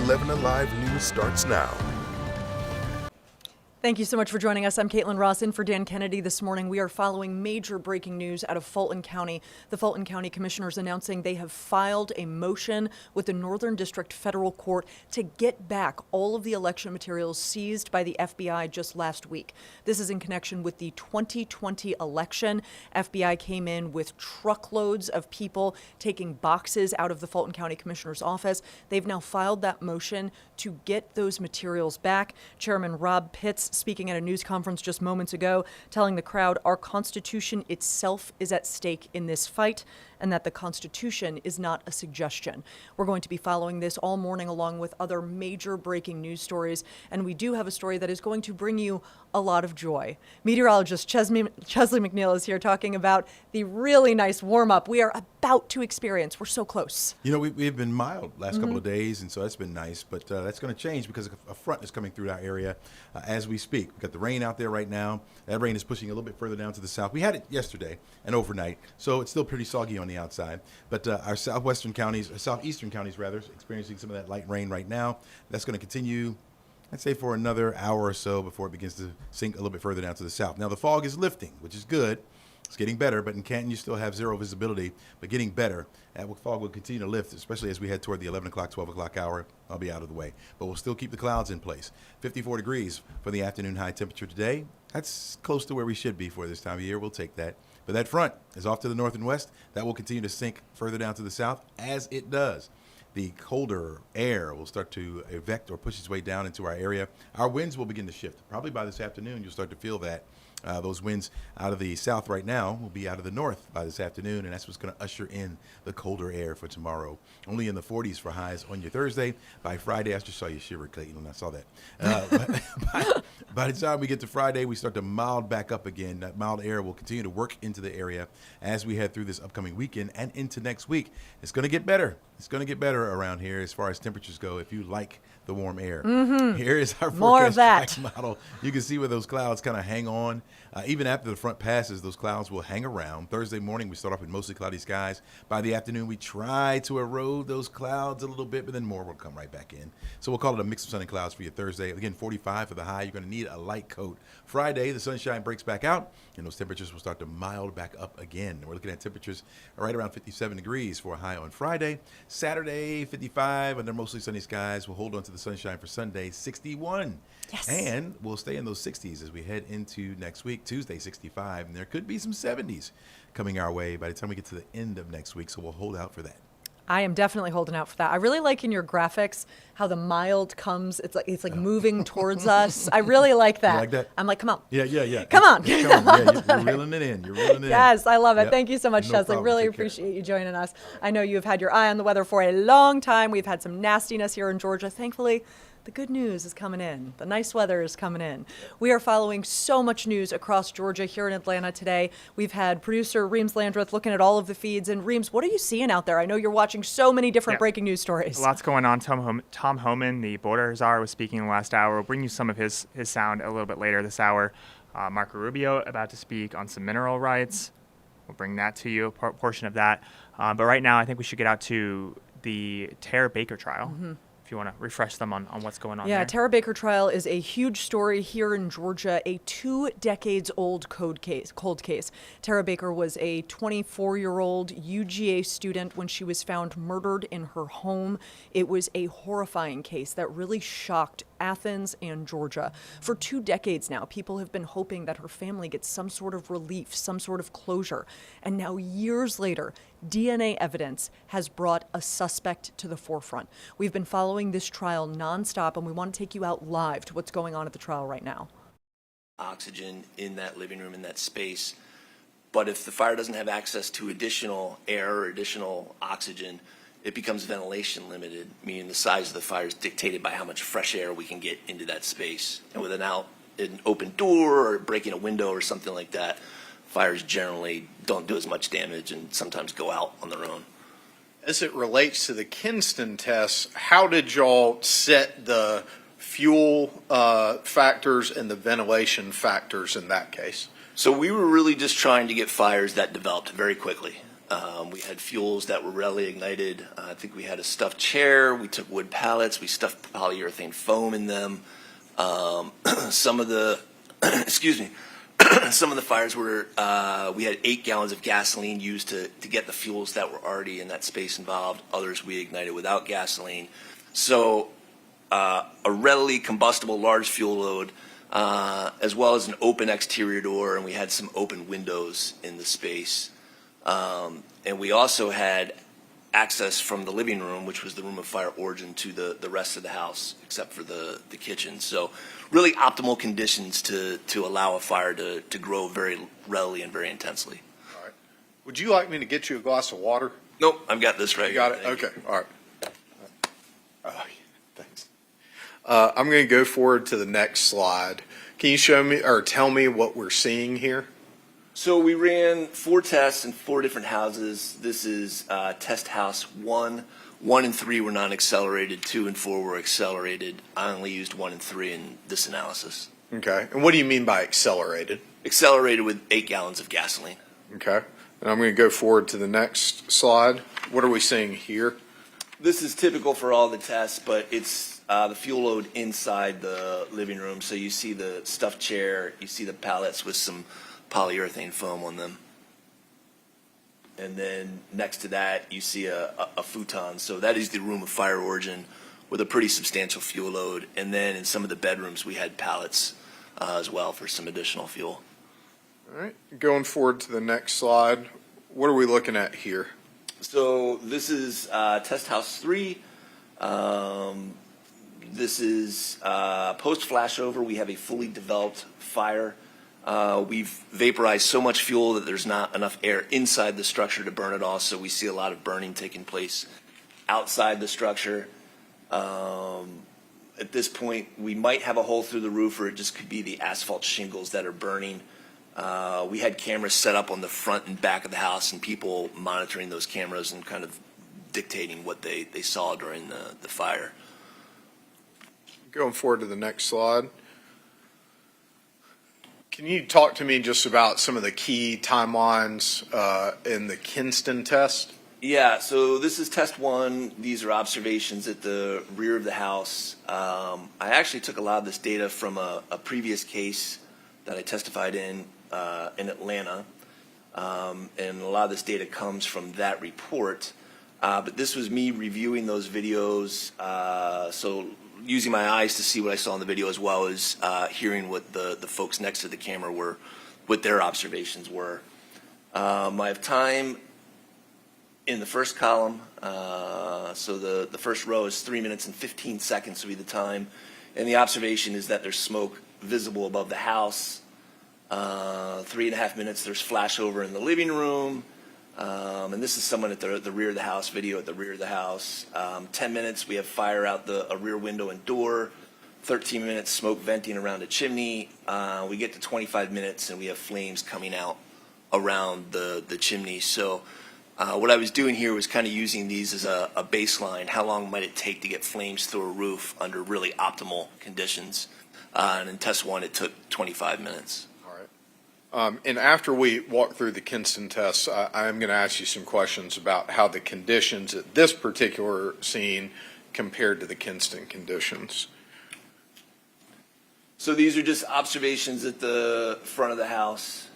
11Alive News starts now. Thank you so much for joining us. I'm Caitlin Ross in for Dan Kennedy this morning. We are following major breaking news out of Fulton County. The Fulton County commissioners announcing they have filed a motion with the Northern District Federal Court to get back all of the election materials seized by the FBI just last week. This is in connection with the 2020 election. FBI came in with truckloads of people taking boxes out of the Fulton County commissioner's office. They've now filed that motion to get those materials back. Chairman Rob Pitts speaking at a news conference just moments ago, telling the crowd our Constitution itself is at stake in this fight and that the Constitution is not a suggestion. We're going to be following this all morning along with other major breaking news stories, and we do have a story that is going to bring you a lot of joy. Meteorologist Chesley McNeil is here talking about the really nice warm-up we are about to experience. We're so close. You know, we've been mild last couple of days, and so that's been nice, but that's going to change because a front is coming through our area as we speak. We've got the rain out there right now. That rain is pushing a little bit further down to the south. We had it yesterday and overnight, so it's still pretty soggy on the outside, but our southeastern counties rather, experiencing some of that light rain right now. That's going to continue, I'd say, for another hour or so before it begins to sink a little bit further down to the south. Now, the fog is lifting, which is good. It's getting better, but in Canton, you still have zero visibility, but getting better. That fog will continue to lift, especially as we head toward the 11 o'clock, 12 o'clock hour. I'll be out of the way, but we'll still keep the clouds in place. 54 degrees for the afternoon high temperature today. That's close to where we should be for this time of year. We'll take that. But that front is off to the north and west. That will continue to sink further down to the south as it does. The colder air will start to evect or push its way down into our area. Our winds will begin to shift. Probably by this afternoon, you'll start to feel that. Those winds out of the south right now will be out of the north by this afternoon, and that's what's going to usher in the colder air for tomorrow. Only in the 40s for highs on your Thursday. By Friday, I just saw you shiver, Clayton, when I saw that. By the time we get to Friday, we start to mild back up again. That mild air will continue to work into the area as we head through this upcoming weekend and into next week. It's going to get better. It's going to get better around here as far as temperatures go if you like the warm air. Here is our forecast track model. You can see where those clouds kind of hang on. Even after the front passes, those clouds will hang around. Thursday morning, we start off with mostly cloudy skies. By the afternoon, we try to erode those clouds a little bit, but then more will come right back in. So we'll call it a mix of sun and clouds for your Thursday. Again, 45 for the high. You're going to need a light coat. Friday, the sunshine breaks back out, and those temperatures will start to mild back up again. We're looking at temperatures right around 57 degrees for a high on Friday. Saturday, 55 under mostly sunny skies. We'll hold on to the sunshine for Sunday, 61. Yes. And we'll stay in those 60s as we head into next week. Tuesday, 65. And there could be some 70s coming our way by the time we get to the end of next week. So we'll hold out for that. I am definitely holding out for that. I really like in your graphics how the mild comes. It's like moving towards us. I really like that. You like that? I'm like, come on. Yeah. Come on. Come on. Yeah, you're reeling it in. You're reeling it in. Yes, I love it. Yep. Thank you so much, No Chesley. problem. Really Take care. appreciate you joining us. I know you have had your eye on the weather for a long time. We've had some nastiness here in Georgia. Thankfully, the good news is coming in. The nice weather is coming in. We are following so much news across Georgia here in Atlanta today. We've had producer Reems Landreth looking at all of the feeds. And Reems, what are you seeing out there? I know you're watching so many different breaking news stories. Lots going on. Tom Homan, the border czar, was speaking in the last hour. We'll bring you some of his sound a little bit later this hour. Marco Rubio about to speak on some mineral rights. We'll bring that to you, a portion of that. But right now, I think we should get out to the Tara Baker trial. If you want to refresh them on what's going on there. Yeah, Tara Baker trial is a huge story here in Georgia, a 2 decades old cold case. Tara Baker was a 24-year-old UGA student when she was found murdered in her home. It was a horrifying case that really shocked Athens and Georgia. For 2 decades now, people have been hoping that her family gets some sort of relief, some sort of closure. And now, years later, DNA evidence has brought a suspect to the forefront. We've been following this trial nonstop, and we want to take you out live to what's going on at the trial right now. Oxygen in that living room, in that space. But if the fire doesn't have access to additional air or additional oxygen, it becomes ventilation limited, meaning the size of the fire is dictated by how much fresh air we can get into that space. And with an open door or breaking a window or something like that, fires generally don't do as much damage and sometimes go out on their own. As it relates to the Kinston tests, how did y'all set the fuel factors and the ventilation factors in that case? So we were really just trying to get fires that developed very quickly. We had fuels that were readily ignited. I think we had a stuffed chair. We took wood pallets. We stuffed polyurethane foam in them. Some of the, excuse me, some of the fires were, we had 8 gallons of gasoline used to get the fuels that were already in that space involved. Others we ignited without gasoline. So a readily combustible large fuel load, as well as an open exterior door, and we had some open windows in the space. And we also had access from the living room, which was the room of fire origin, to the rest of the house, except for the kitchen. So really optimal conditions to allow a fire to grow very readily and very intensely. All right. Would you like me to get you a glass of water? Nope, I've got this right You got here. it? Thank you. Okay. All right. Thanks. I'm going to go forward to the next slide. Can you show me or tell me what we're seeing here? So we ran 4 tests in 4 different houses. This is test house 1. 1 and 3 were non-accelerated. 2 and 4 were accelerated. I only used 1 and 3 in this analysis. Okay. And what do you mean by accelerated? Accelerated with 8 gallons of gasoline. Okay. And I'm going to go forward to the next slide. What are we seeing here? This is typical for all the tests, but it's the fuel load inside the living room. So you see the stuffed chair, you see the pallets with some polyurethane foam on them. And then next to that, you see a futon. So that is the room of fire origin with a pretty substantial fuel load. And then in some of the bedrooms, we had pallets as well for some additional fuel. All right. Going forward to the next slide. What are we looking at here? So this is test house 3. This is post flashover. We have a fully developed fire. We've vaporized so much fuel that there's not enough air inside the structure to burn it all, so we see a lot of burning taking place outside the structure. At this point, we might have a hole through the roof, or it just could be the asphalt shingles that are burning. We had cameras set up on the front and back of the house, and people monitoring those cameras and kind of dictating what they saw during the fire. Going forward to the next slide. Can you talk to me just about some of the key timelines in the Kinston test? Yeah, so this is test 1. These are observations at the rear of the house. I actually took a lot of this data from a previous case that I testified in Atlanta, and a lot of this data comes from that report. But this was me reviewing those videos, so using my eyes to see what I saw in the video, as well as hearing what the folks next to the camera were, what their observations were. I have time in the first column, so the first row is 3 minutes and 15 seconds to be the time, and the observation is that there's smoke visible above the house. 3.5 minutes, there's flashover in the living room. And this is someone at the rear of the house, video at the rear of the house. 10 minutes, we have fire out a rear window and door. 13 minutes, smoke venting around a chimney. We get to 25 minutes, and we have flames coming out around the chimney. So what I was doing here was kind of using these as a baseline. How long might it take to get flames through a roof under really optimal conditions? And in test 1, it took 25 minutes. And after we walk through the Kinston tests, I'm going to ask you some questions about how the conditions at this particular scene compared to the Kinston conditions. So these are just observations at the front of the house.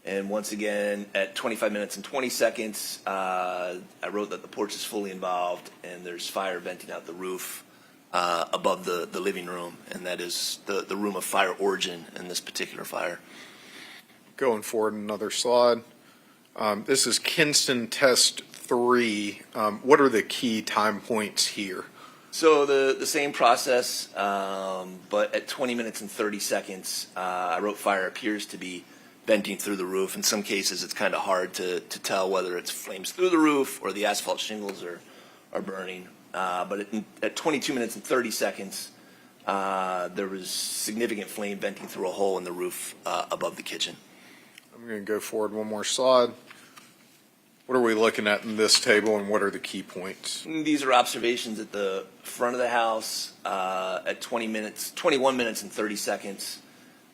And once again, at 25 minutes and 20 seconds, I wrote that the porch is fully involved and there's fire venting out the roof above the living room, and that is the room of fire origin in this particular fire. Going forward, another slide. This is Kinston test 3. What are the key time points here? So the same process, but at 20 minutes and 30 seconds, I wrote fire appears to be venting through the roof. In some cases, it's kind of hard to tell whether it's flames through the roof or the asphalt shingles are burning. But at 22 minutes and 30 seconds, there was significant flame venting through a hole in the roof above the kitchen. I'm going to go forward one more slide. What are we looking at in this table, and what are the key points? These are observations at the front of the house at 21 minutes and 30 seconds.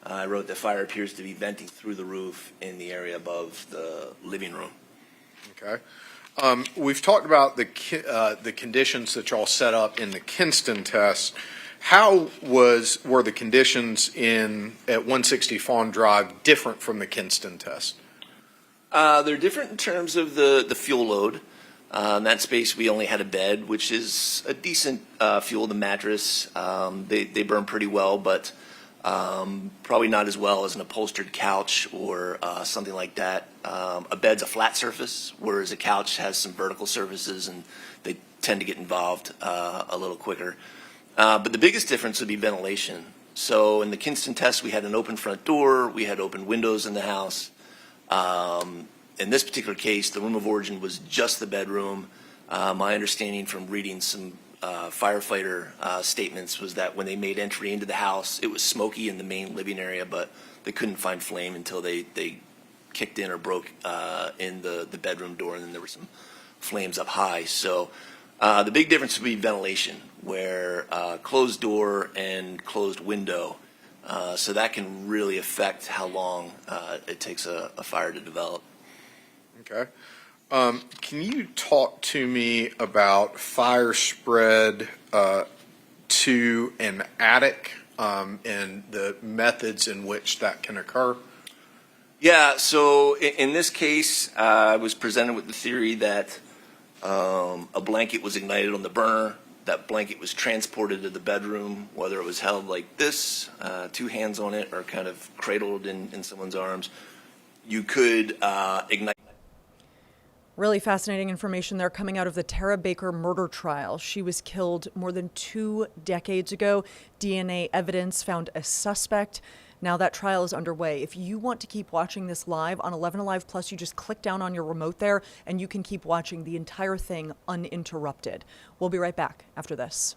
I wrote that fire appears to be venting through the roof in the area above the living room. Okay. We've talked about the conditions that y'all set up in the Kinston test. How were the conditions at 160 Fawn Drive different from the Kinston test? They're different in terms of the fuel load. In that space, we only had a bed, which is a decent fuel. The mattress, they burn pretty well, but probably not as well as an upholstered couch or something like that. A bed's a flat surface, whereas a couch has some vertical surfaces, and they tend to get involved a little quicker. But the biggest difference would be ventilation. So in the Kinston test, we had an open front door, we had open windows in the house. In this particular case, the room of origin was just the bedroom. My understanding from reading some firefighter statements was that when they made entry into the house, it was smoky in the main living area, but they couldn't find flame until they kicked in or broke in the bedroom door, and then there were some flames up high. So the big difference would be ventilation, where closed door and closed window, so that can really affect how long it takes a fire to develop. Okay. Can you talk to me about fire spread to an attic and the methods in which that can occur? Yeah, so in this case, I was presented with the theory that a blanket was ignited on the burner. That blanket was transported to the bedroom, whether it was held like this, two hands on it, or kind of cradled in someone's arms. You could ignite. Really fascinating information there coming out of the Tara Baker murder trial. She was killed more than 2 decades ago. DNA evidence found a suspect. Now that trial is underway. If you want to keep watching this live on 11Alive Plus, you just click down on your remote there and you can keep watching the entire thing uninterrupted. We'll be right back after this.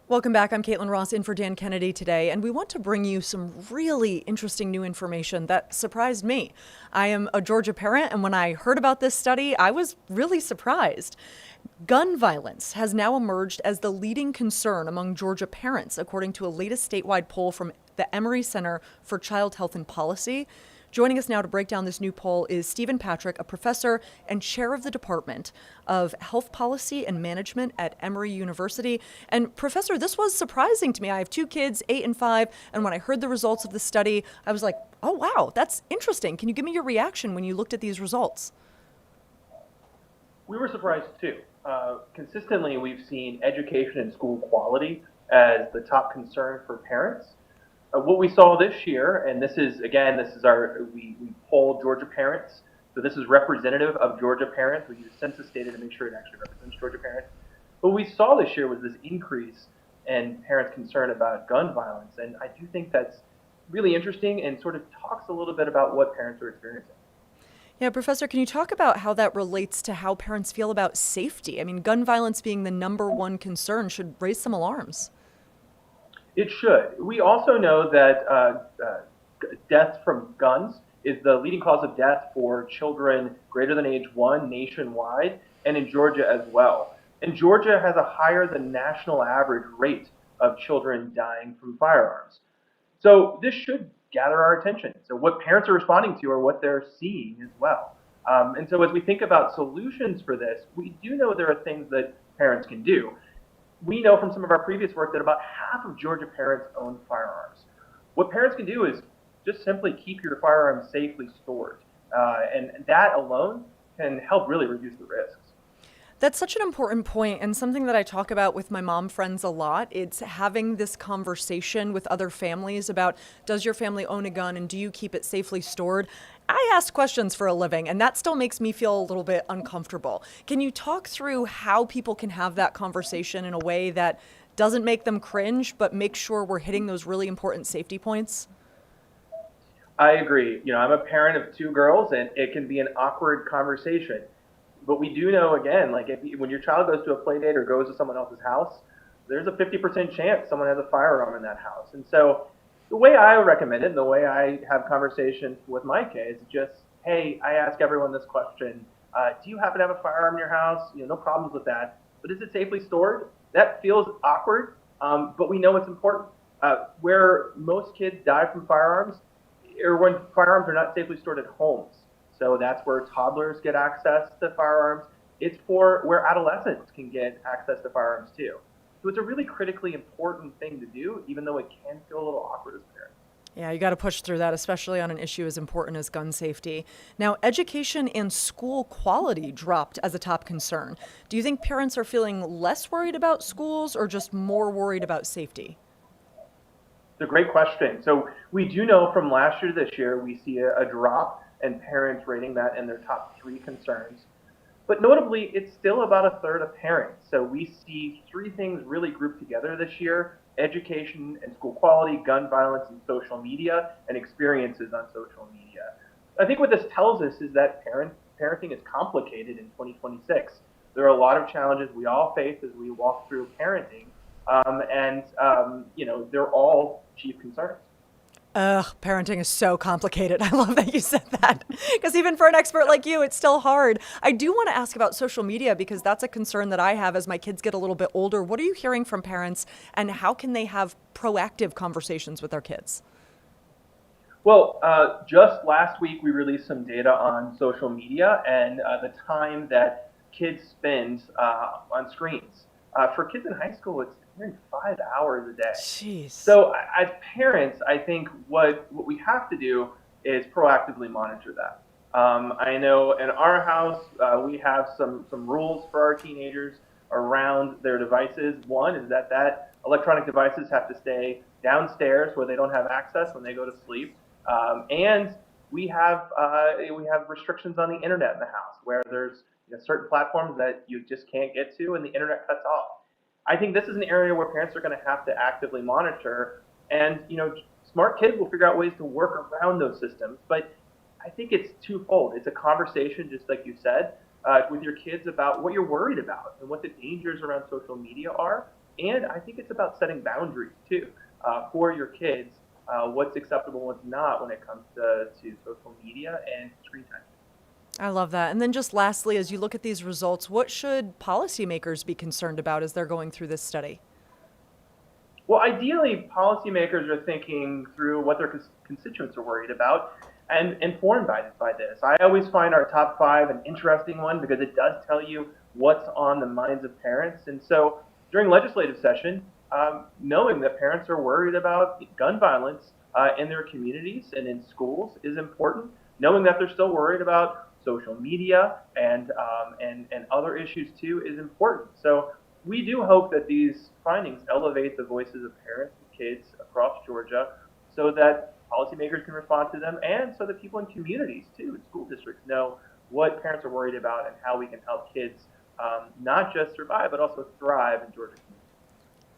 Welcome back. I'm Caitlin Ross in for Dan Kennedy today, and we want to bring you some really interesting new information that surprised me. I am a Georgia parent, and when I heard about this study, I was really surprised. Gun violence has now emerged as the leading concern among Georgia parents, according to a latest statewide poll from the Emory Center for Child Health and Policy. Joining us now to break down this new poll is Stephen Patrick, a professor and chair of the Department of Health Policy and Management at Emory University. And Professor, this was surprising to me. I have 2 kids, 8 and 5, and when I heard the results of the study, I was like, oh, wow, that's interesting. Can you give me your reaction when you looked at these results? We were surprised too. Consistently, we've seen education and school quality as the top concern for parents. What we saw this year, and we polled Georgia parents. So this is representative of Georgia parents. We use census data to make sure it actually represents Georgia parents. What we saw this year was this increase in parents' concern about gun violence. And I do think that's really interesting and sort of talks a little bit about what parents are experiencing. Yeah, Professor, can you talk about how that relates to how parents feel about safety? I mean, gun violence being the number one concern should raise some alarms. It should. We also know that deaths from guns is the leading cause of death for children greater than age 1 nationwide, and in Georgia as well. And Georgia has a higher than national average rate of children dying from firearms. So this should gather our attention. So what parents are responding to are what they're seeing as well. And so as we think about solutions for this, we do know there are things that parents can do. We know from some of our previous work that about half of Georgia parents own firearms. What parents can do is just simply keep your firearms safely stored. And that alone can help really reduce the risks. That's such an important point and something that I talk about with my mom friends a lot. It's having this conversation with other families about, does your family own a gun and do you keep it safely stored? I ask questions for a living, and that still makes me feel a little bit uncomfortable. Can you talk through how people can have that conversation in a way that doesn't make them cringe, but make sure we're hitting those really important safety points? I agree. I'm a parent of 2 girls, and it can be an awkward conversation. But we do know, again, like when your child goes to a play date or goes to someone else's house, there's a 50% chance someone has a firearm in that house. And so the way I recommend it, and the way I have conversations with my kids, just, hey, I ask everyone this question. Do you happen to have a firearm in your house? No problems with that. But is it safely stored? That feels awkward, but we know it's important. Where most kids die from firearms, or when firearms are not safely stored at homes. So that's where toddlers get access to firearms. It's for where adolescents can get access to firearms too. So it's a really critically important thing to do, even though it can feel a little awkward as a parent. Yeah, you got to push through that, especially on an issue as important as gun safety. Now, education and school quality dropped as a top concern. Do you think parents are feeling less worried about schools or just more worried about safety? It's a great question. So we do know from last year to this year, we see a drop and parents rating that in their top 3 concerns. But notably, it's still about a third of parents. So we see 3 things really grouped together this year: education and school quality, gun violence and social media, and experiences on social media. I think what this tells us is that parenting is complicated in 2026. There are a lot of challenges we all face as we walk through parenting, and they're all chief concerns. Ugh, parenting is so complicated. I love that you said that. Because even for an expert like you, it's still hard. I do want to ask about social media because that's a concern that I have as my kids get a little bit older. What are you hearing from parents and how can they have proactive conversations with their kids? Well, just last week we released some data on social media and the time that kids spend on screens. For kids in high school, it's nearly 5 hours a day. Jeez. So as parents, I think what we have to do is proactively monitor that. I know in our house, we have some rules for our teenagers around their devices. One is that electronic devices have to stay downstairs where they don't have access when they go to sleep. And we have restrictions on the internet in the house where there's certain platforms that you just can't get to and the internet cuts off. I think this is an area where parents are going to have to actively monitor, and smart kids will figure out ways to work around those systems. But I think it's twofold. It's a conversation, just like you said, with your kids about what you're worried about and what the dangers around social media are. And I think it's about setting boundaries too for your kids, what's acceptable, what's not when it comes to social media and screen time. I love that. And then just lastly, as you look at these results, what should policymakers be concerned about as they're going through this study? Well, ideally, policymakers are thinking through what their constituents are worried about and informed by this. I always find our top 5 an interesting one because it does tell you what's on the minds of parents. And so during legislative session, knowing that parents are worried about gun violence in their communities and in schools is important. Knowing that they're still worried about social media and other issues too is important. So we do hope that these findings elevate the voices of parents and kids across Georgia so that policymakers can respond to them, and so that people in communities too, school districts, know what parents are worried about and how we can help kids not just survive, but also thrive in Georgia communities.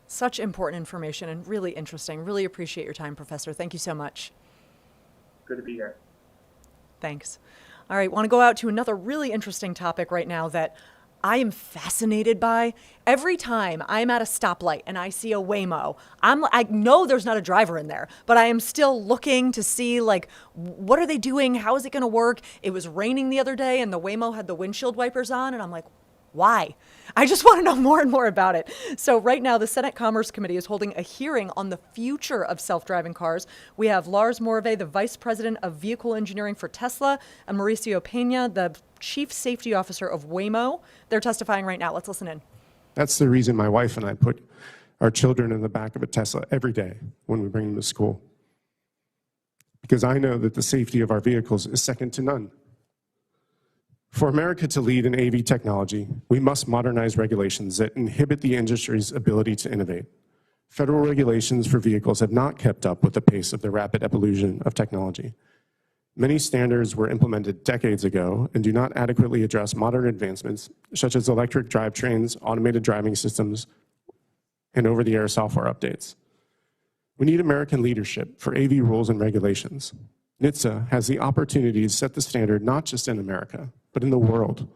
Such important information and really interesting. Really appreciate your time, Professor. Thank you so much. Good to be here. Thanks. All right, want to go out to another really interesting topic right now that I am fascinated by. Every time I'm at a stoplight and I see a Waymo, I know there's not a driver in there, but I am still looking to see, like, what are they doing? How is it going to work? It was raining the other day and the Waymo had the windshield wipers on, and I'm like, why? I just want to know more and more about it. So right now, the Senate Commerce Committee is holding a hearing on the future of self-driving cars. We have Lars Morve, the Vice President of Vehicle Engineering for Tesla, and Mauricio Pena, the Chief Safety Officer of Waymo. They're testifying right now. Let's listen in. That's the reason my wife and I put our children in the back of a Tesla every day when we bring them to school. Because I know that the safety of our vehicles is second to none. For America to lead in AV technology, we must modernize regulations that inhibit the industry's ability to innovate. Federal regulations for vehicles have not kept up with the pace of the rapid evolution of technology. Many standards were implemented decades ago and do not adequately address modern advancements, such as electric drivetrains, automated driving systems, and over-the-air software updates. We need American leadership for AV rules and regulations. NHTSA has the opportunity to set the standard not just in America, but in the world.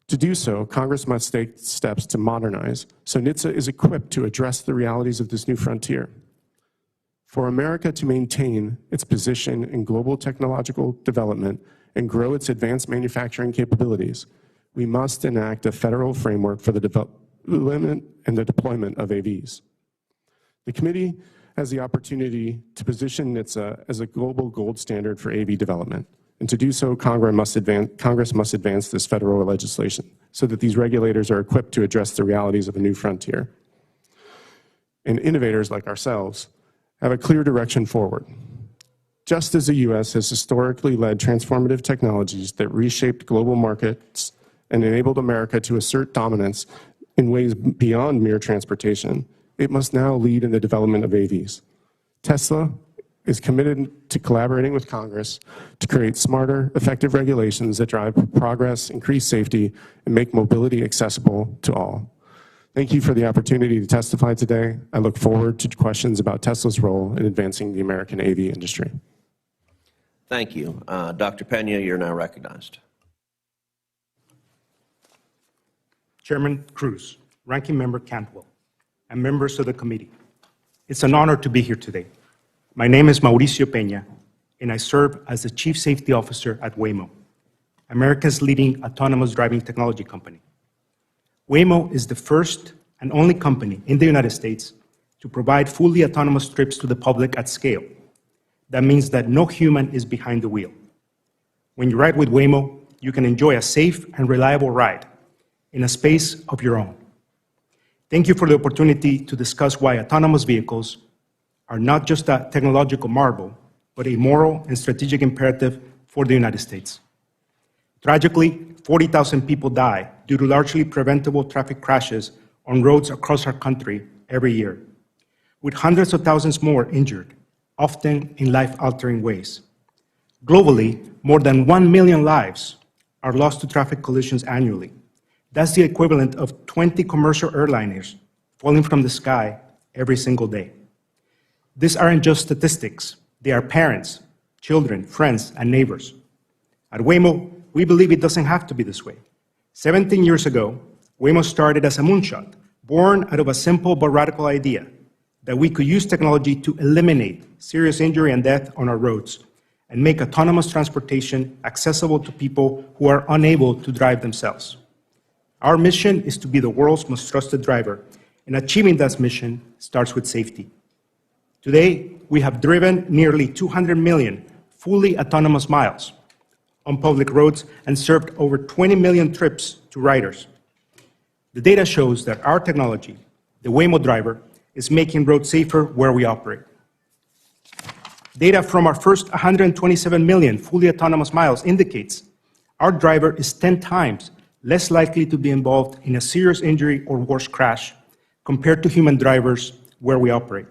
To do so, Congress must take steps to modernize so NHTSA is equipped to address the realities of this new frontier. For America to maintain its position in global technological development and grow its advanced manufacturing capabilities, we must enact a federal framework for the development and the deployment of AVs. The committee has the opportunity to position NHTSA as a global gold standard for AV development. And to do so, Congress must advance this federal legislation so that these regulators are equipped to address the realities of a new frontier. And innovators like ourselves have a clear direction forward. Just as the U.S. has historically led transformative technologies that reshaped global markets and enabled America to assert dominance in ways beyond mere transportation, it must now lead in the development of AVs. Tesla is committed to collaborating with Congress to create smarter, effective regulations that drive progress, increase safety, and make mobility accessible to all. Thank you for the opportunity to testify today. I look forward to questions about Tesla's role in advancing the American AV industry. Thank you. Dr. Pena, you're now recognized. Chairman Cruz, Ranking Member Cantwell, and members of the committee. It's an honor to be here today. My name is Mauricio Pena, and I serve as the Chief Safety Officer at Waymo, America's leading autonomous driving technology company. Waymo is the first and only company in the United States to provide fully autonomous trips to the public at scale. That means that no human is behind the wheel. When you ride with Waymo, you can enjoy a safe and reliable ride in a space of your own. Thank you for the opportunity to discuss why autonomous vehicles are not just a technological marvel, but a moral and strategic imperative for the United States. Tragically, 40,000 people die due to largely preventable traffic crashes on roads across our country every year, with hundreds of thousands more injured, often in life-altering ways. Globally, more than 1 million lives are lost to traffic collisions annually. That's the equivalent of 20 commercial airliners falling from the sky every single day. These aren't just statistics. They are parents, children, friends, and neighbors. At Waymo, we believe it doesn't have to be this way. 17 years ago, Waymo started as a moonshot, born out of a simple but radical idea that we could use technology to eliminate serious injury and death on our roads and make autonomous transportation accessible to people who are unable to drive themselves. Our mission is to be the world's most trusted driver, and achieving that mission starts with safety. Today, we have driven nearly 200 million fully autonomous miles on public roads and served over 20 million trips to riders. The data shows that our technology, the Waymo driver, is making roads safer where we operate. Data from our first 127 million fully autonomous miles indicates our driver is 10 times less likely to be involved in a serious injury or worse crash compared to human drivers where we operate.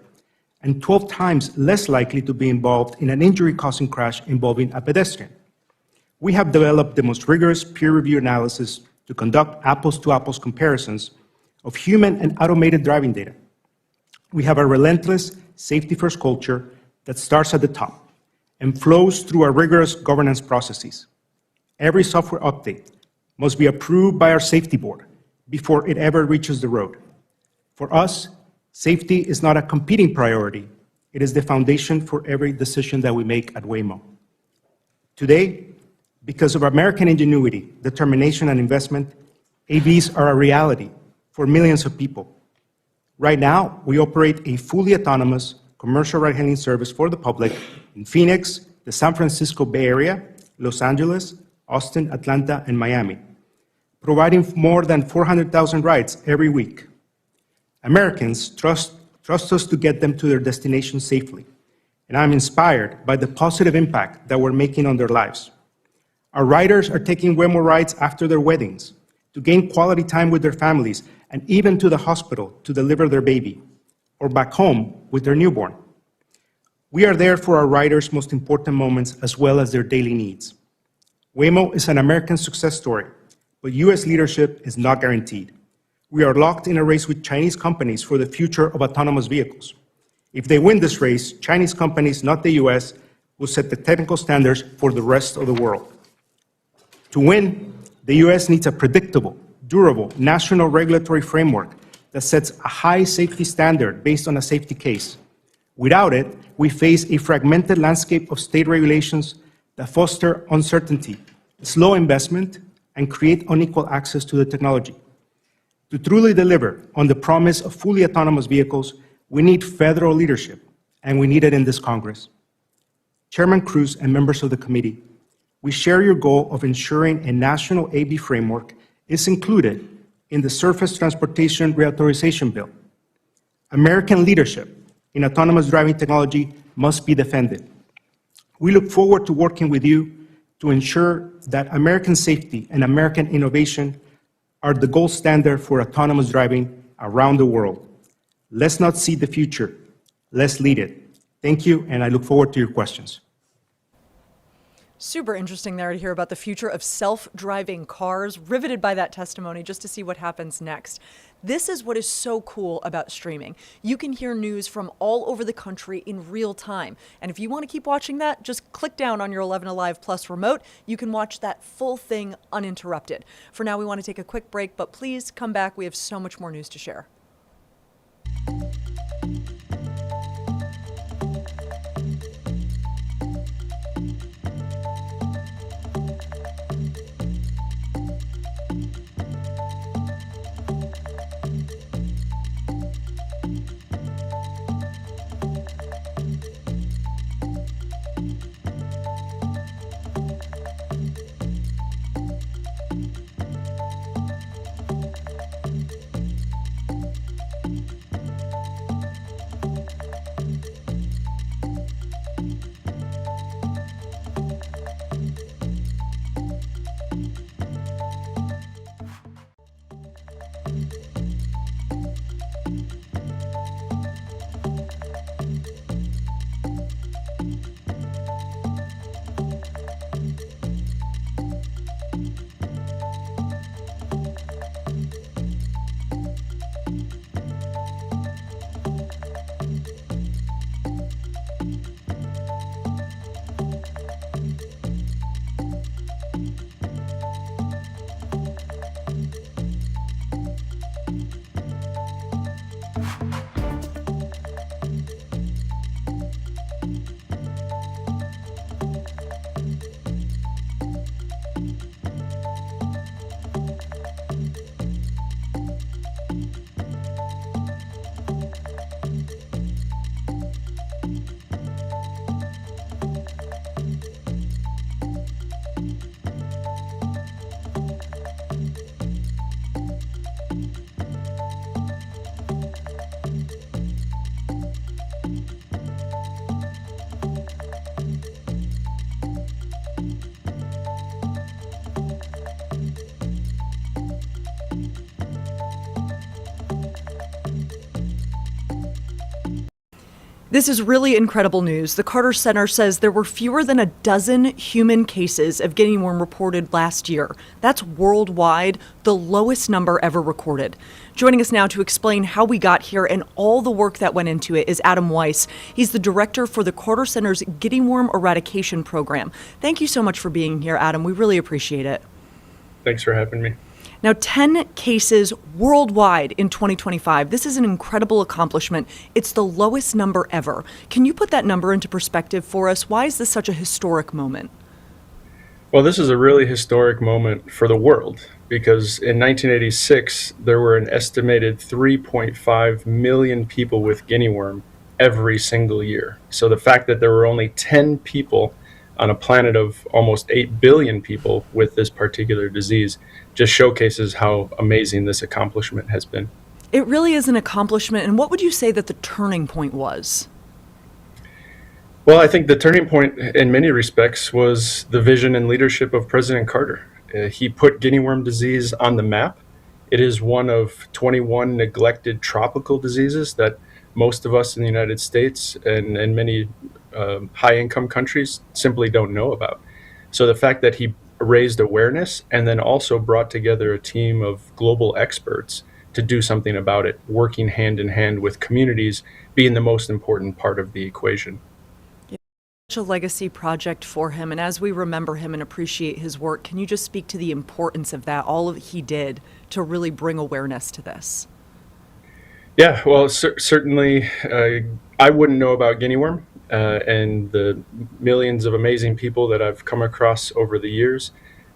and 12 times less likely to be involved in an injury-causing crash involving a pedestrian. We have developed the most rigorous peer-reviewed analysis to conduct apples-to-apples comparisons of human and automated driving data. We have a relentless safety-first culture that starts at the top and flows through our rigorous governance processes. Every software update must be approved by our safety board before it ever reaches the road. For us, safety is not a competing priority. It is the foundation for every decision that we make at Waymo. Today, because of American ingenuity, determination, and investment, AVs are a reality for millions of people. Right now, we operate a fully autonomous commercial ride-hailing service for the public in Phoenix, the San Francisco Bay Area, Los Angeles, Austin, Atlanta, and Miami, providing more than 400,000 rides every week. Americans trust us to get them to their destination safely, and I'm inspired by the positive impact that we're making on their lives. Our riders are taking Waymo rides after their weddings, to gain quality time with their families, and even to the hospital to deliver their baby, or back home with their newborn. We are there for our riders' most important moments as well as their daily needs. Waymo is an American success story, but US leadership is not guaranteed. We are locked in a race with Chinese companies for the future of autonomous vehicles. If they win this race, Chinese companies, not the US, will set the technical standards for the rest of the world. To win, the US needs a predictable, durable, national regulatory framework that sets a high safety standard based on a safety case. Without it, we face a fragmented landscape of state regulations that foster uncertainty, slow investment, and create unequal access to the technology. To truly deliver on the promise of fully autonomous vehicles, we need federal leadership, and we need it in this Congress. Chairman Cruz and members of the committee, we share your goal of ensuring a national AV framework is included in the Surface Transportation Reauthorization Bill. American leadership in autonomous driving technology must be defended. We look forward to working with you to ensure that American safety and American innovation are the gold standard for autonomous driving around the world. Let's not see the future, let's lead it. Thank you, and I look forward to your questions. Super interesting there to hear about the future of self-driving cars. Riveted by that testimony just to see what happens next. This is what is so cool about streaming. You can hear news from all over the country in real time. And if you want to keep watching that, just click down on your 11Alive Plus remote. You can watch that full thing uninterrupted. For now, we want to take a quick break, but please come back. We have so much more news to share. This is really incredible news. The Carter Center says there were fewer than a dozen human cases of guinea worm reported last year. That's worldwide, the lowest number ever recorded. Joining us now to explain how we got here and all the work that went into it is Adam Weiss. He's the director for the Carter Center's Guinea Worm Eradication Program. Thank you so much for being here, Adam. We really appreciate it. Thanks for having me. Now, 10 cases worldwide in 2025. This is an incredible accomplishment. It's the lowest number ever. Can you put that number into perspective for us? Why is this such a historic moment? Well, this is a really historic moment for the world because in 1986, there were an estimated 3.5 million people with guinea worm every single year. So the fact that there were only 10 people on a planet of almost 8 billion people with this particular disease just showcases how amazing this accomplishment has been. It really is an accomplishment. And what would you say that the turning point was? Well, I think the turning point in many respects was the vision and leadership of President Carter. He put guinea worm disease on the map. It is one of 21 neglected tropical diseases that most of us in the United States and many high-income countries simply don't know about. So the fact that he raised awareness and then also brought together a team of global experts to do something about it, working hand in hand with communities being the most important part of the equation. Such a legacy project for him, and as we remember him and appreciate his work, can you just speak to the importance of that, all of he did to really bring awareness to this? Yeah, well, certainly I wouldn't know about guinea worm and the millions of amazing people that I've come across over the years.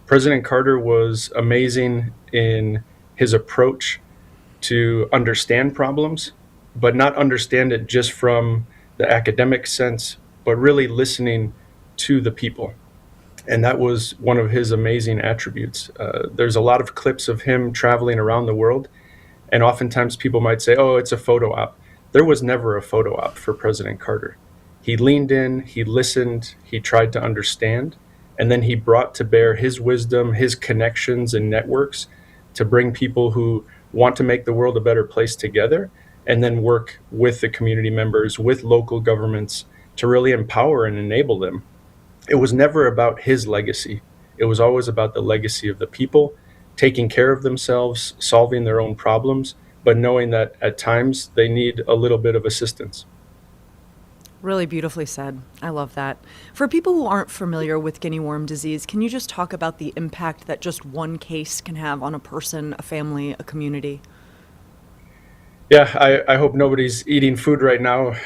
President Carter was amazing in his approach to understand problems, but not understand it just from the academic sense, but really listening to the people. And that was one of his amazing attributes. There's a lot of clips of him traveling around the world, and oftentimes people might say, oh, it's a photo op. There was never a photo op for President Carter. He leaned in, he listened, he tried to understand, and then he brought to bear his wisdom, his connections and networks to bring people who want to make the world a better place together, and then work with the community members, with local governments to really empower and enable them. It was never about his legacy. It was always about the legacy of the people, taking care of themselves, solving their own problems, but knowing that at times they need a little bit of assistance. Really beautifully said. I love that. For people who aren't familiar with guinea worm disease, can you just talk about the impact that just one case can have on a person, a family, a community? Yeah, I hope nobody's eating food right now,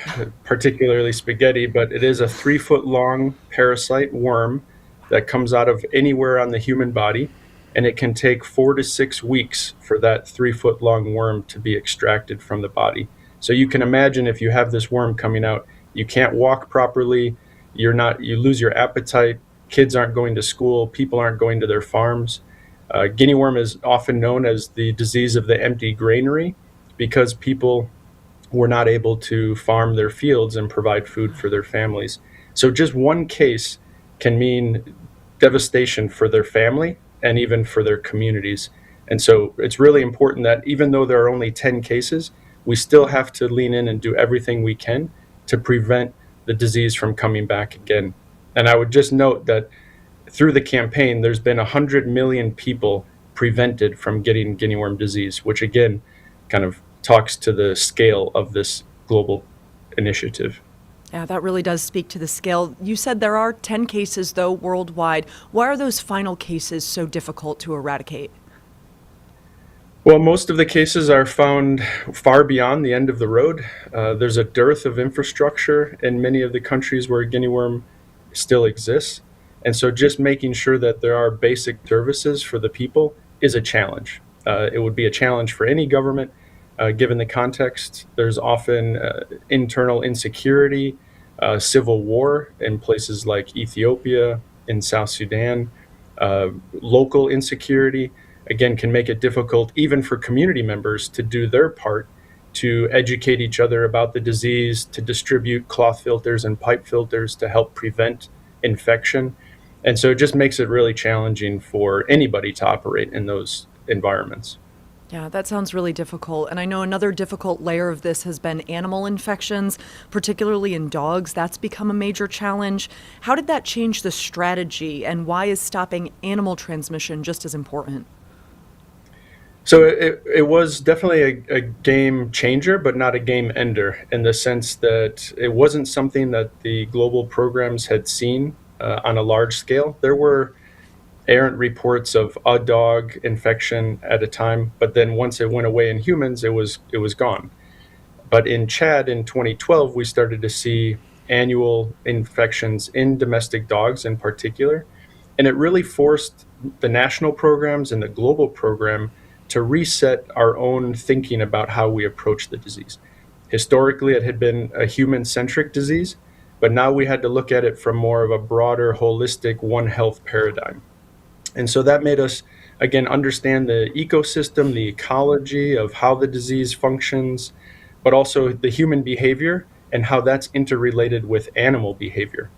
particularly spaghetti, but it is a 3-foot long parasite worm that comes out of anywhere on the human body, and it can take 4 to 6 weeks for that 3-foot long worm to be extracted from the body. So you can imagine if you have this worm coming out, you can't walk properly, you lose your appetite, kids aren't going to school, people aren't going to their farms. Guinea worm is often known as the disease of the empty granary because people were not able to farm their fields and provide food for their families. So just one case can mean devastation for their family and even for their communities. And so it's really important that even though there are only 10 cases, we still have to lean in and do everything we can to prevent the disease from coming back again. And I would just note that through the campaign, there's been 100 million people prevented from getting guinea worm disease, which again kind of talks to the scale of this global initiative. Yeah, that really does speak to the scale. You said there are 10 cases, though, worldwide. Why are those final cases so difficult to eradicate? Well, most of the cases are found far beyond the end of the road. There's a dearth of infrastructure in many of the countries where guinea worm still exists. And so just making sure that there are basic services for the people is a challenge. It would be a challenge for any government, given the context. There's often internal insecurity, civil war in places like Ethiopia, in South Sudan, local insecurity. Again, can make it difficult even for community members to do their part to educate each other about the disease, to distribute cloth filters and pipe filters to help prevent infection. And so it just makes it really challenging for anybody to operate in those environments. Yeah, that sounds really difficult. And I know another difficult layer of this has been animal infections, particularly in dogs. That's become a major challenge. How did that change the strategy, and why is stopping animal transmission just as important? So it was definitely a game changer, but not a game ender, in the sense that it wasn't something that the global programs had seen on a large scale. There were errant reports of a dog infection at a time, but then once it went away in humans, it was gone. But in Chad in 2012, we started to see annual infections in domestic dogs in particular, and it really forced the national programs and the global program to reset our own thinking about how we approach the disease. Historically, it had been a human-centric disease, but now we had to look at it from more of a broader, holistic One Health paradigm. And so that made us, again, understand the ecosystem, the ecology of how the disease functions, but also the human behavior and how that's interrelated with animal behavior.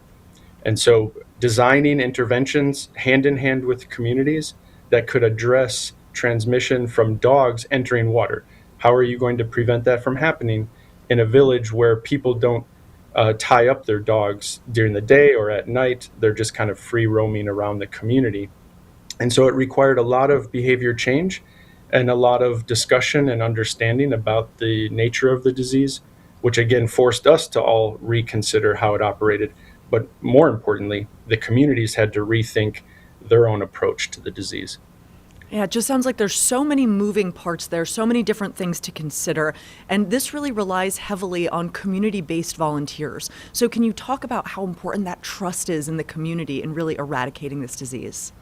And so designing interventions hand in hand with communities that could address transmission from dogs entering water. How are you going to prevent that from happening in a village where people don't tie up their dogs during the day or at night? They're just kind of free roaming around the community. And so it required a lot of behavior change and a lot of discussion and understanding about the nature of the disease, which again forced us to all reconsider how it operated. But more importantly, the communities had to rethink their own approach to the disease. Yeah, it just sounds like there's so many moving parts there, so many different things to consider. And this really relies heavily on community-based volunteers. So can you talk about how important that trust is in the community in really eradicating this disease?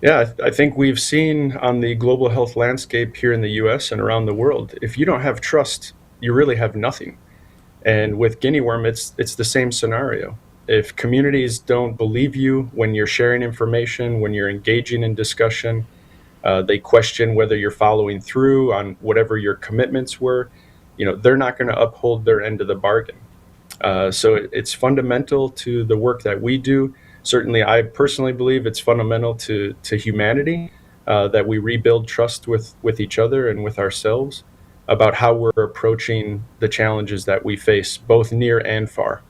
Yeah, I think we've seen on the global health landscape here in the US and around the world, if you don't have trust, you really have nothing. And with guinea worm, it's the same scenario. If communities don't believe you when you're sharing information, when you're engaging in discussion, they question whether you're following through on whatever your commitments were, they're not going to uphold their end of the bargain. So it's fundamental to the work that we do. Certainly, I personally believe it's fundamental to humanity that we rebuild trust with each other and with ourselves about how we're approaching the challenges that we face, both near and far.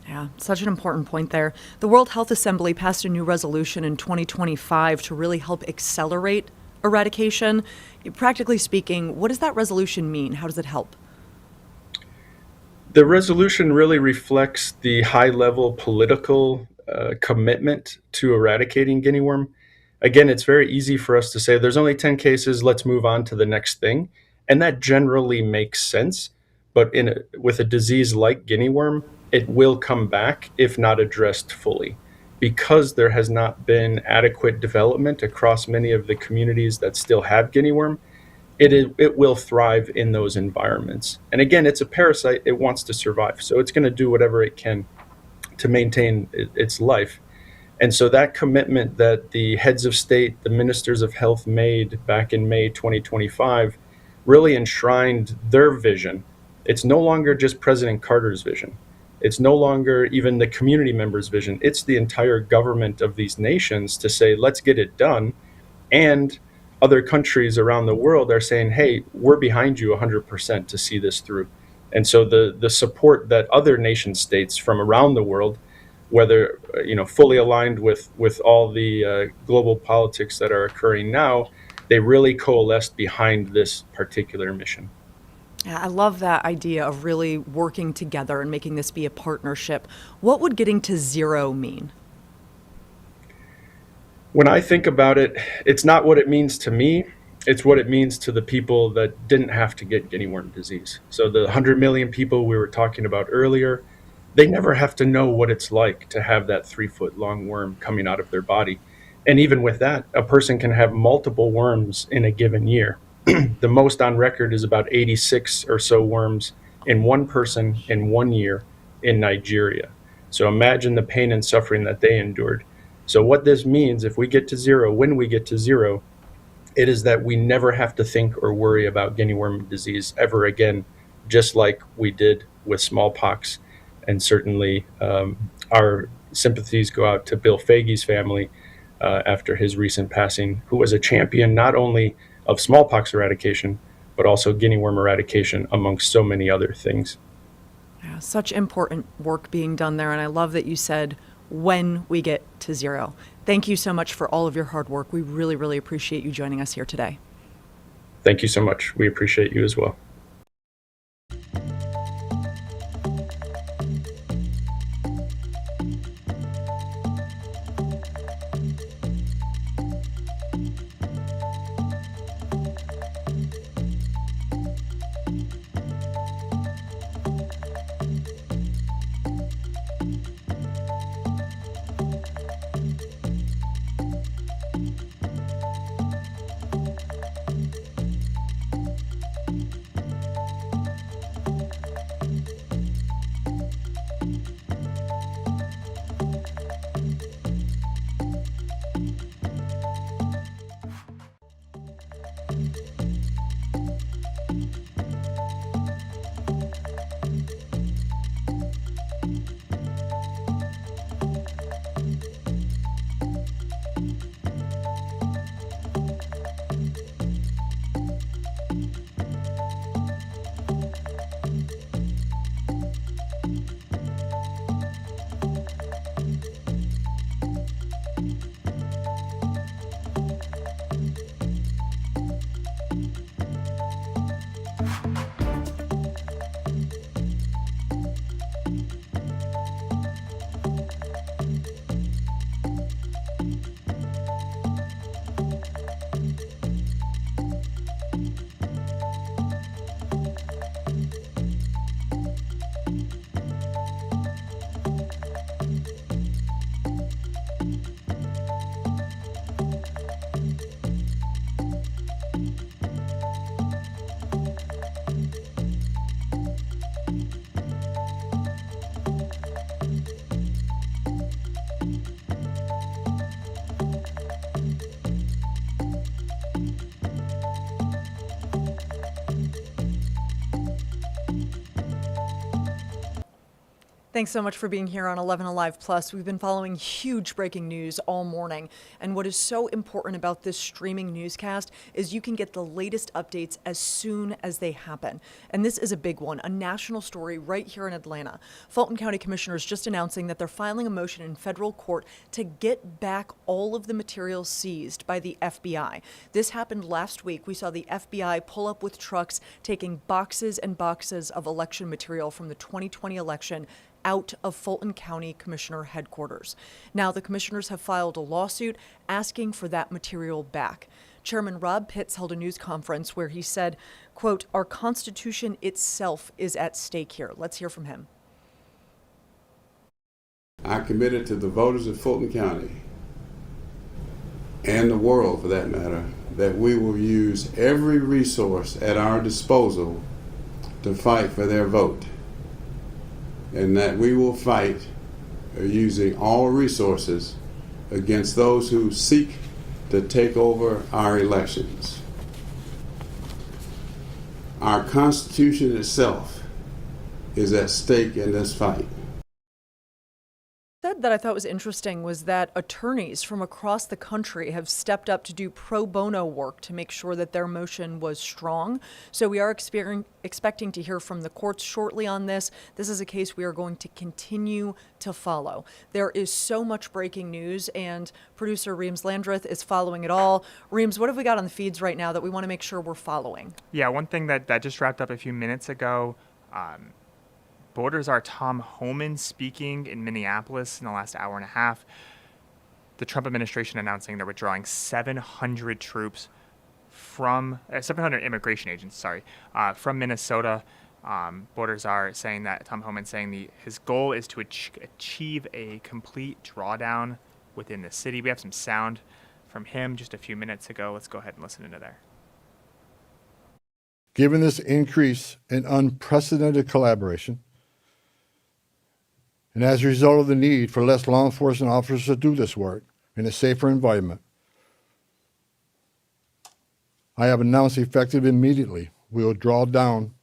Yeah, such an important point there. The World Health Assembly passed a new resolution in 2025 to really help accelerate eradication. Practically speaking, what does that resolution mean? How does it help? The resolution really reflects the high-level political commitment to eradicating guinea worm. Again, it's very easy for us to say there's only 10 cases, let's move on to the next thing. And that generally makes sense. But with a disease like guinea worm, it will come back if not addressed fully, because there has not been adequate development across many of the communities that still have guinea worm. It will thrive in those environments. And again, it's a parasite. It wants to survive. So it's going to do whatever it can to maintain its life. And so that commitment that the heads of state, the ministers of health made back in May 2025 really enshrined their vision. It's no longer just President Carter's vision. It's no longer even the community members' vision. It's the entire government of these nations to say, let's get it done. And other countries around the world are saying, hey, we're behind you 100% to see this through. And so the support that other nation states from around the world, whether fully aligned with all the global politics that are occurring now, they really coalesced behind this particular mission. Yeah, I love that idea of really working together and making this be a partnership. What would getting to zero mean? When I think about it, it's not what it means to me. It's what it means to the people that didn't have to get guinea worm disease. So the 100 million people we were talking about earlier, they never have to know what it's like to have that 3-foot long worm coming out of their body. And even with that, a person can have multiple worms in a given year. The most on record is about 86 or so worms in one person in 1 year in Nigeria. So imagine the pain and suffering that they endured. So what this means, if we get to zero, when we get to zero, it is that we never have to think or worry about guinea worm disease ever again, just like we did with smallpox. And certainly our sympathies go out to Bill Foegge's family after his recent passing, who was a champion not only of smallpox eradication, but also Guinea worm eradication, amongst so many other things. Yeah, such important work being done there, and I love that you said when we get to zero. Thank you so much for all of your hard work. We really, really appreciate you joining us here today. Thank you so much. We appreciate you as well. Thanks so much for being here on 11Alive Plus. We've been following huge breaking news all morning. And what is so important about this streaming newscast is you can get the latest updates as soon as they happen. And this is a big one, a national story right here in Atlanta. Fulton County commissioners just announcing that they're filing a motion in federal court to get back all of the materials seized by the FBI. This happened last week. We saw the FBI pull up with trucks taking boxes and boxes of election material from the 2020 election out of Fulton County Commissioner headquarters. Now the commissioners have filed a lawsuit asking for that material back. Chairman Rob Pitts held a news conference where he said, quote, "Our Constitution itself is at stake here." Let's hear from him. I committed to the voters of Fulton County and the world for that matter that we will use every resource at our disposal to fight for their vote, and that we will fight using all resources against those who seek to take over our elections. Our Constitution itself is at stake in this fight. That I thought was interesting was that attorneys from across the country have stepped up to do pro bono work to make sure that their motion was strong. So we are expecting to hear from the courts shortly on this. This is a case we are going to continue to follow. There is so much breaking news, and producer Reams Landreth is following it all. Reams, what have we got on the feeds right now that we want to make sure we're following? Yeah, one thing that just wrapped up a few minutes ago, Border Czar Tom Homan speaking in Minneapolis in the last hour and a half. The Trump administration announcing they're withdrawing 700 troops from 700 immigration agents, from Minnesota. Border Czar saying that Tom Homan saying his goal is to achieve a complete drawdown within the city. We have some sound from him just a few minutes ago. Let's go ahead and listen into there. Given this increase in unprecedented collaboration, and as a result of the need for less law enforcement officers to do this work in a safer environment, I have announced effective immediately, we will draw down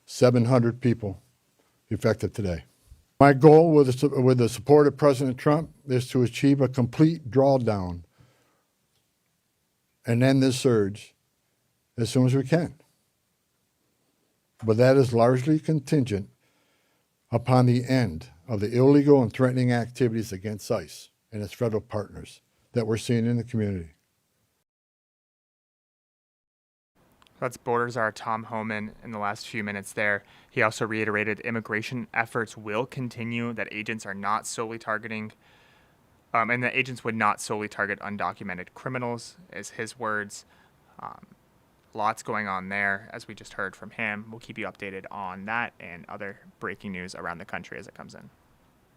700 people effective today. My goal with the support of President Trump is to achieve a complete drawdown and end this surge as soon as we can. But that is largely contingent upon the end of the illegal and threatening activities against ICE and its federal partners that we're seeing in the community. That's Border Czar Tom Homan in the last few minutes there. He also reiterated immigration efforts will continue, that agents are not solely targeting, and that agents would not solely target undocumented criminals, is his words. Lots going on there, as we just heard from him. We'll keep you updated on that and other breaking news around the country as it comes in.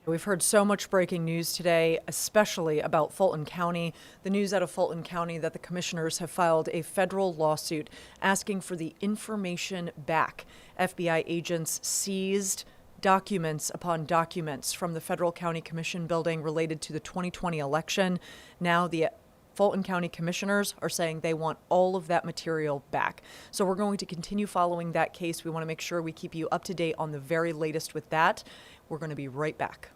We've heard so much breaking news today, especially about Fulton County. The news out of Fulton County that the commissioners have filed a federal lawsuit asking for the information back. FBI agents seized documents upon documents from the federal county commission building related to the 2020 election. Now the Fulton County commissioners are saying they want all of that material back. So we're going to continue following that case. We want to make sure we keep you up to date on the very latest with that. We're going to be right back.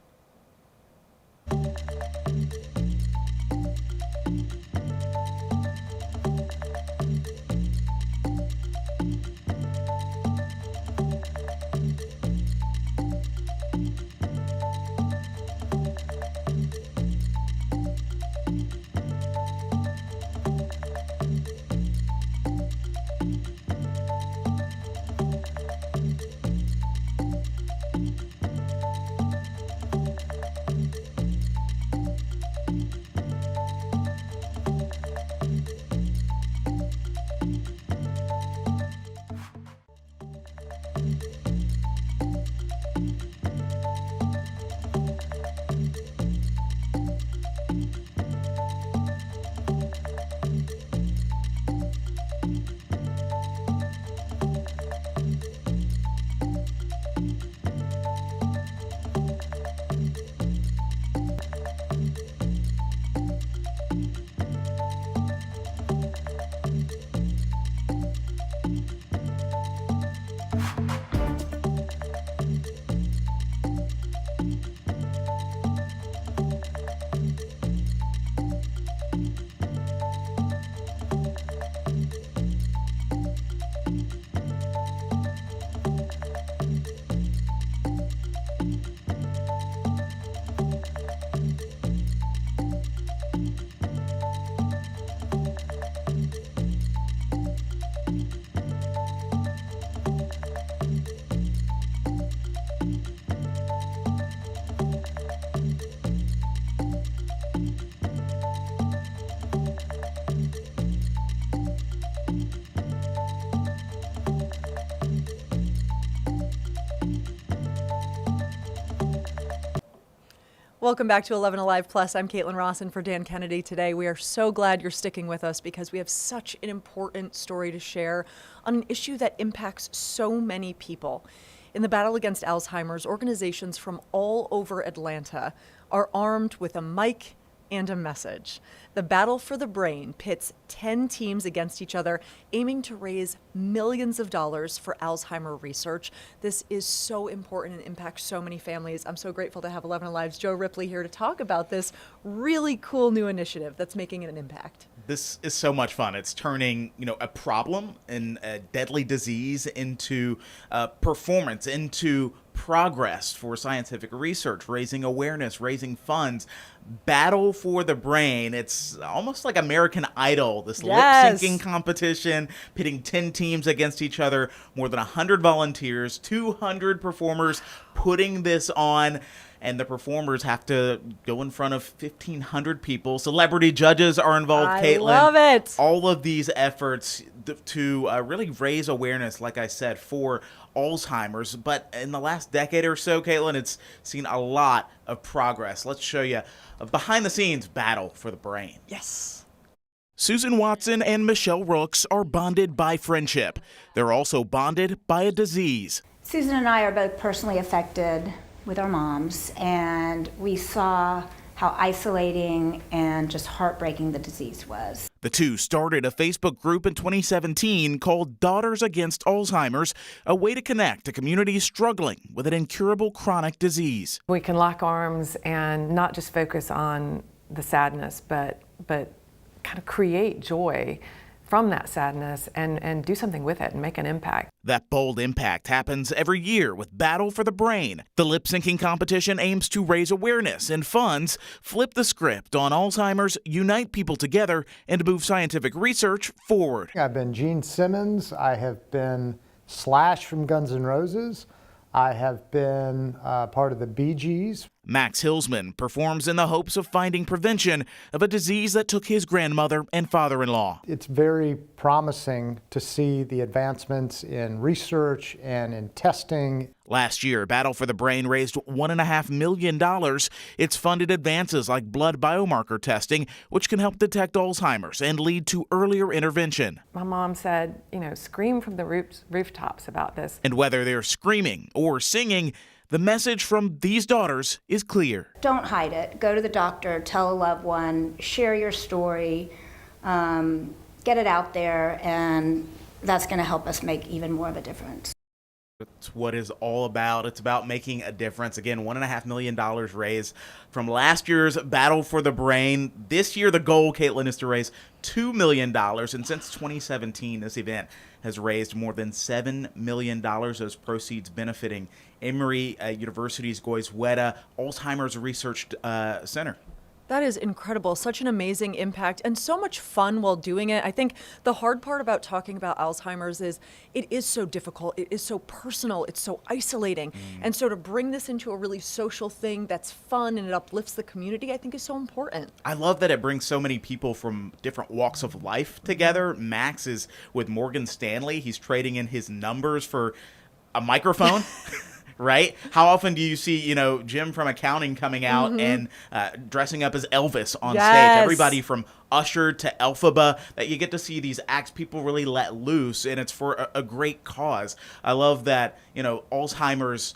Welcome back to 11Alive Plus. I'm Caitlin Rawson for Dan Kennedy today. We are so glad you're sticking with us because we have such an important story to share on an issue that impacts so many people. In the battle against Alzheimer's, organizations from all over Atlanta are armed with a mic and a message. The battle for the brain pits 10 teams against each other, aiming to raise millions of dollars for Alzheimer research. This is so important and impacts so many families. I'm so grateful to have 11Alive's Joe Ripley here to talk about this really cool new initiative that's making an impact. This is so much fun. It's turning, a problem and a deadly disease into performance, into progress for scientific research, raising awareness, raising funds. Battle for the Brain. It's almost like American Idol, this lip-syncing competition, pitting 10 teams against each other, more than 100 volunteers, 200 performers putting this on. And the performers have to go in front of 1,500 people. Celebrity judges are involved, Caitlin. I love it. All of these efforts to really raise awareness, like I said, for Alzheimer's. But in the last decade or so, Caitlin, it's seen a lot of progress. Let's show you a behind-the-scenes battle for the brain. Yes. Susan Watson and Michelle Rooks are bonded by friendship. They're also bonded by a disease. Susan and I are both personally affected with our moms, and we saw how isolating and just heartbreaking the disease was. The two started a Facebook group in 2017 called Daughters Against Alzheimer's, a way to connect to communities struggling with an incurable chronic disease. We can lock arms and not just focus on the sadness, but kind of create joy from that sadness and do something with it and make an impact. That bold impact happens every year with Battle for the Brain. The lip-syncing competition aims to raise awareness and funds, flip the script on Alzheimer's, unite people together, and move scientific research forward. I've been Gene Simmons. I have been Slash from Guns N' Roses. I have been part of the Bee Gees. Max Hillsman performs in the hopes of finding prevention of a disease that took his grandmother and father-in-law. It's very promising to see the advancements in research and in testing. Last year, Battle for the Brain raised $1.5 million. It's funded advances like blood biomarker testing, which can help detect Alzheimer's and lead to earlier intervention. My mom said, scream from the rooftops about this. And whether they're screaming or singing, the message from these daughters is clear. Don't hide it. Go to the doctor, tell a loved one, share your story, get it out there, and that's going to help us make even more of a difference. That's what it's all about. It's about making a difference. Again, $1.5 million raised from last year's Battle for the Brain. This year, the goal, Caitlin, is to raise $2 million. And since 2017, this event has raised more than $7 million. Those proceeds benefiting Emory University's Goizueta Alzheimer's Research Center. That is incredible. Such an amazing impact and so much fun while doing it. I think the hard part about talking about Alzheimer's is it is so difficult. It is so personal. It's so isolating. And so to bring this into a really social thing that's fun and it uplifts the community, I think is so important. I love that it brings so many people from different walks of life together. Max is with Morgan Stanley. He's trading in his numbers for a microphone. Right? How often do you see, Jim from accounting coming out and dressing up as Elvis on stage? Everybody from Usher to Elphaba, that you get to see these acts people really let loose, and it's for a great cause. I love that, Alzheimer's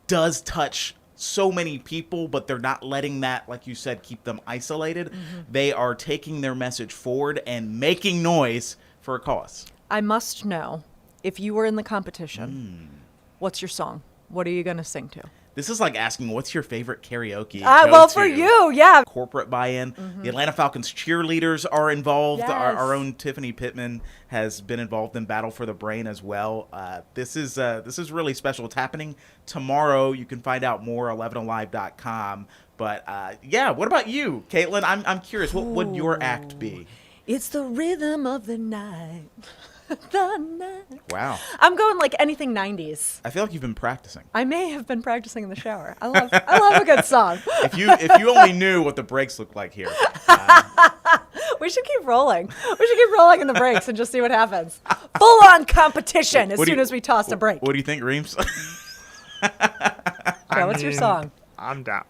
does touch so many people, but they're not letting that, like you said, keep them isolated. They are taking their message forward and making noise for a cause. I must know, if you were in the competition, what's your song? What are you going to sing to? This is like asking, what's your favorite karaoke? Well, for you, yeah. Corporate buy-in. The Atlanta Falcons cheerleaders are involved. Yes. Our own Tiffany Pittman has been involved in Battle for the Brain as well. This is really special. It's happening tomorrow. You can find out more 11alive.com. But what about you, Caitlin? I'm curious. What would your act be? It's the rhythm of the night. The night. Wow. I'm going like anything 90s. I feel like you've been practicing. I may have been practicing in the shower. I love a good song. If you only knew what the breaks look like here. We should keep rolling. We should keep rolling in the breaks and just see what happens. Full on competition as soon as we toss a break. What do you think, Reems? What's your song? I'm down.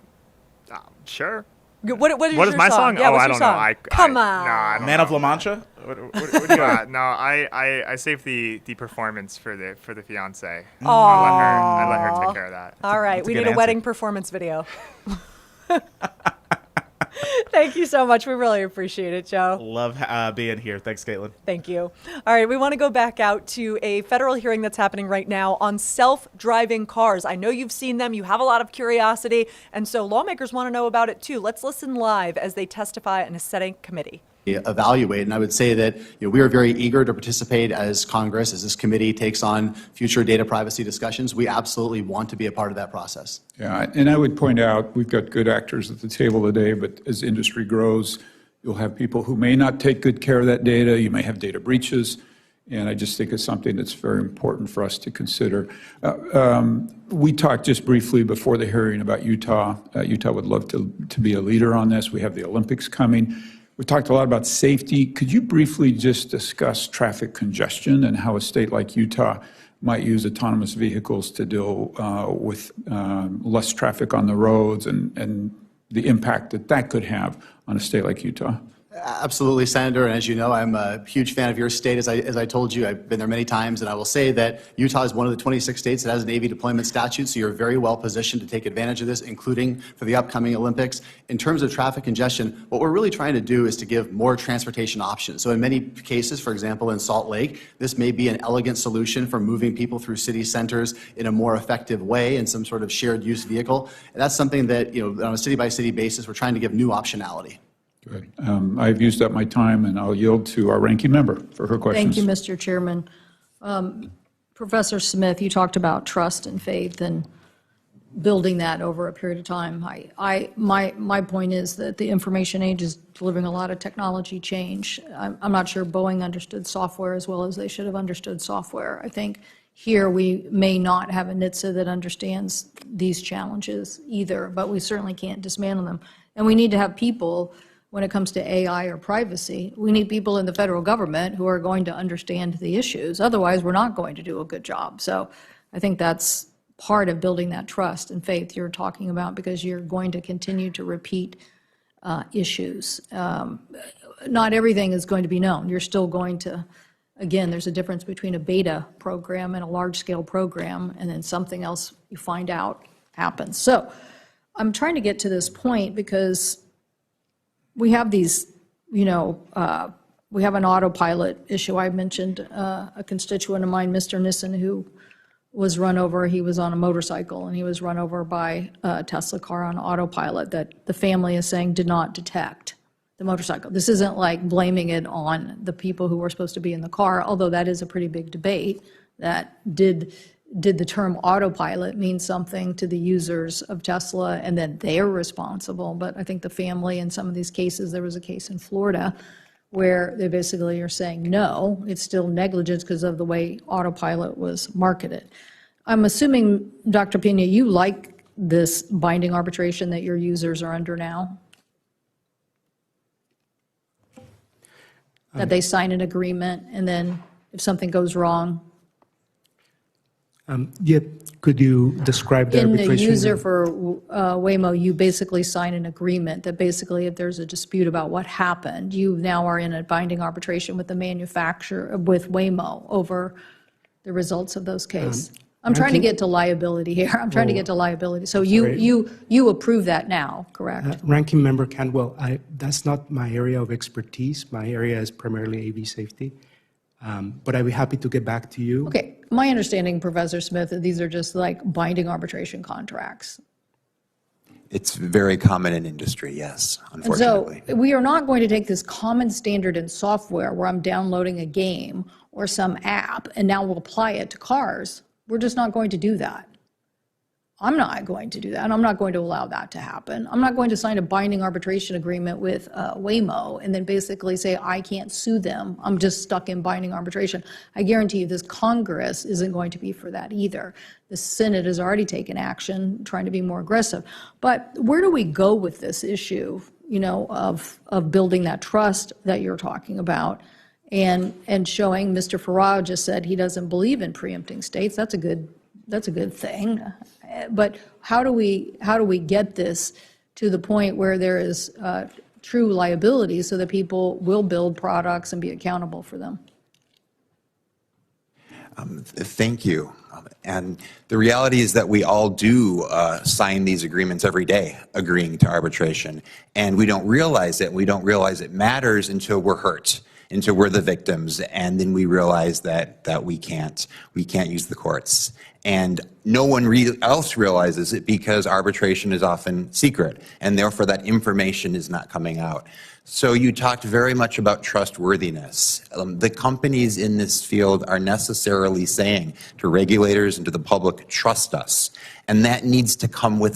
Sure. What is my song? Yeah, I don't know. Come on. Man of La Mancha? What do you got? No, I saved the performance for the fiance. I let her take care of that. All right, we need a wedding performance video. Thank you so much. We really appreciate it, Joe. Love being here. Thanks, Caitlin. Thank you. All right, we want to go back out to a federal hearing that's happening right now on self-driving cars. I know you've seen them. You have a lot of curiosity, and so lawmakers want to know about it too. Let's listen live as they testify in a Senate committee. Evaluate. And I would say that we are very eager to participate as Congress, as this committee takes on future data privacy discussions. We absolutely want to be a part of that process. Yeah, and I would point out we've got good actors at the table today, but as industry grows, you'll have people who may not take good care of that data. You may have data breaches. And I just think it's something that's very important for us to consider. We talked just briefly before the hearing about Utah. Utah would love to be a leader on this. We have the Olympics coming. We talked a lot about safety. Could you briefly just discuss traffic congestion and how a state like Utah might use autonomous vehicles to deal with less traffic on the roads and the impact that could have on a state like Utah? Absolutely, Senator. And as you know, I'm a huge fan of your state. As I told you, I've been there many times, and I will say that Utah is one of the 26 states that has a Navy deployment statute, so you're very well positioned to take advantage of this, including for the upcoming Olympics. In terms of traffic congestion, what we're really trying to do is to give more transportation options. So in many cases, for example, in Salt Lake, this may be an elegant solution for moving people through city centers in a more effective way in some sort of shared use vehicle. And that's something that, on a city-by-city basis, we're trying to give new optionality. Good. I've used up my time, and I'll yield to our ranking member for her questions. Thank you, Mr. Chairman. Professor Smith, you talked about trust and faith and building that over a period of time. My point is that the information age is delivering a lot of technology change. I'm not sure Boeing understood software as well as they should have understood software. I think here we may not have a NHTSA that understands these challenges either, but we certainly can't dismantle them. And we need to have people, when it comes to AI or privacy, we need people in the federal government who are going to understand the issues. Otherwise, we're not going to do a good job. So I think that's part of building that trust and faith you're talking about, because you're going to continue to repeat issues. Not everything is going to be known. You're still going to, again, there's a difference between a beta program and a large-scale program, and then something else you find out happens. So I'm trying to get to this point because we have these, we have an autopilot issue. I mentioned a constituent of mine, Mr. Nissen, who was run over. He was on a motorcycle, and he was run over by a Tesla car on autopilot that the family is saying did not detect the motorcycle. This isn't like blaming it on the people who were supposed to be in the car, although that is a pretty big debate, that did the term autopilot mean something to the users of Tesla, and then they're responsible. But I think the family in some of these cases, there was a case in Florida where they basically are saying, no, it's still negligence because of the way autopilot was marketed. I'm assuming, Dr. Pena, you like this binding arbitration that your users are under now? That they sign an agreement, and then if something goes wrong, Yeah, could you describe the in arbitration? the user for Waymo, you basically sign an agreement that basically if there's a dispute about what happened, you now are in a binding arbitration with the manufacturer, with Waymo, over the results of those cases. I'm trying to get to liability here. I'm trying to get to liability. So you approve that now, correct? Ranking Member Cantwell, that's not my area of expertise. My area is primarily AV safety. But I'd be happy to get back to you. Okay, my understanding, Professor Smith, that these are just like binding arbitration contracts. It's very common in industry, yes, unfortunately. And so we are not going to take this common standard in software where I'm downloading a game or some app and now we'll apply it to cars. We're just not going to do that. I'm not going to do that, and I'm not going to allow that to happen. I'm not going to sign a binding arbitration agreement with Waymo and then basically say I can't sue them. I'm just stuck in binding arbitration. I guarantee you this Congress isn't going to be for that either. The Senate has already taken action trying to be more aggressive. But where do we go with this issue, of building that trust that you're talking about and showing Mr. Farage just said he doesn't believe in preempting states. That's a good thing. But how do we get this to the point where there is true liability so that people will build products and be accountable for them? Thank you. And the reality is that we all do sign these agreements every day, agreeing to arbitration. And we don't realize it. We don't realize it matters until we're hurt, until we're the victims. And then we realize that we can't use the courts. And no one else realizes it because arbitration is often secret, and therefore that information is not coming out. So you talked very much about trustworthiness. The companies in this field are necessarily saying to regulators and to the public, trust us. And that needs to come with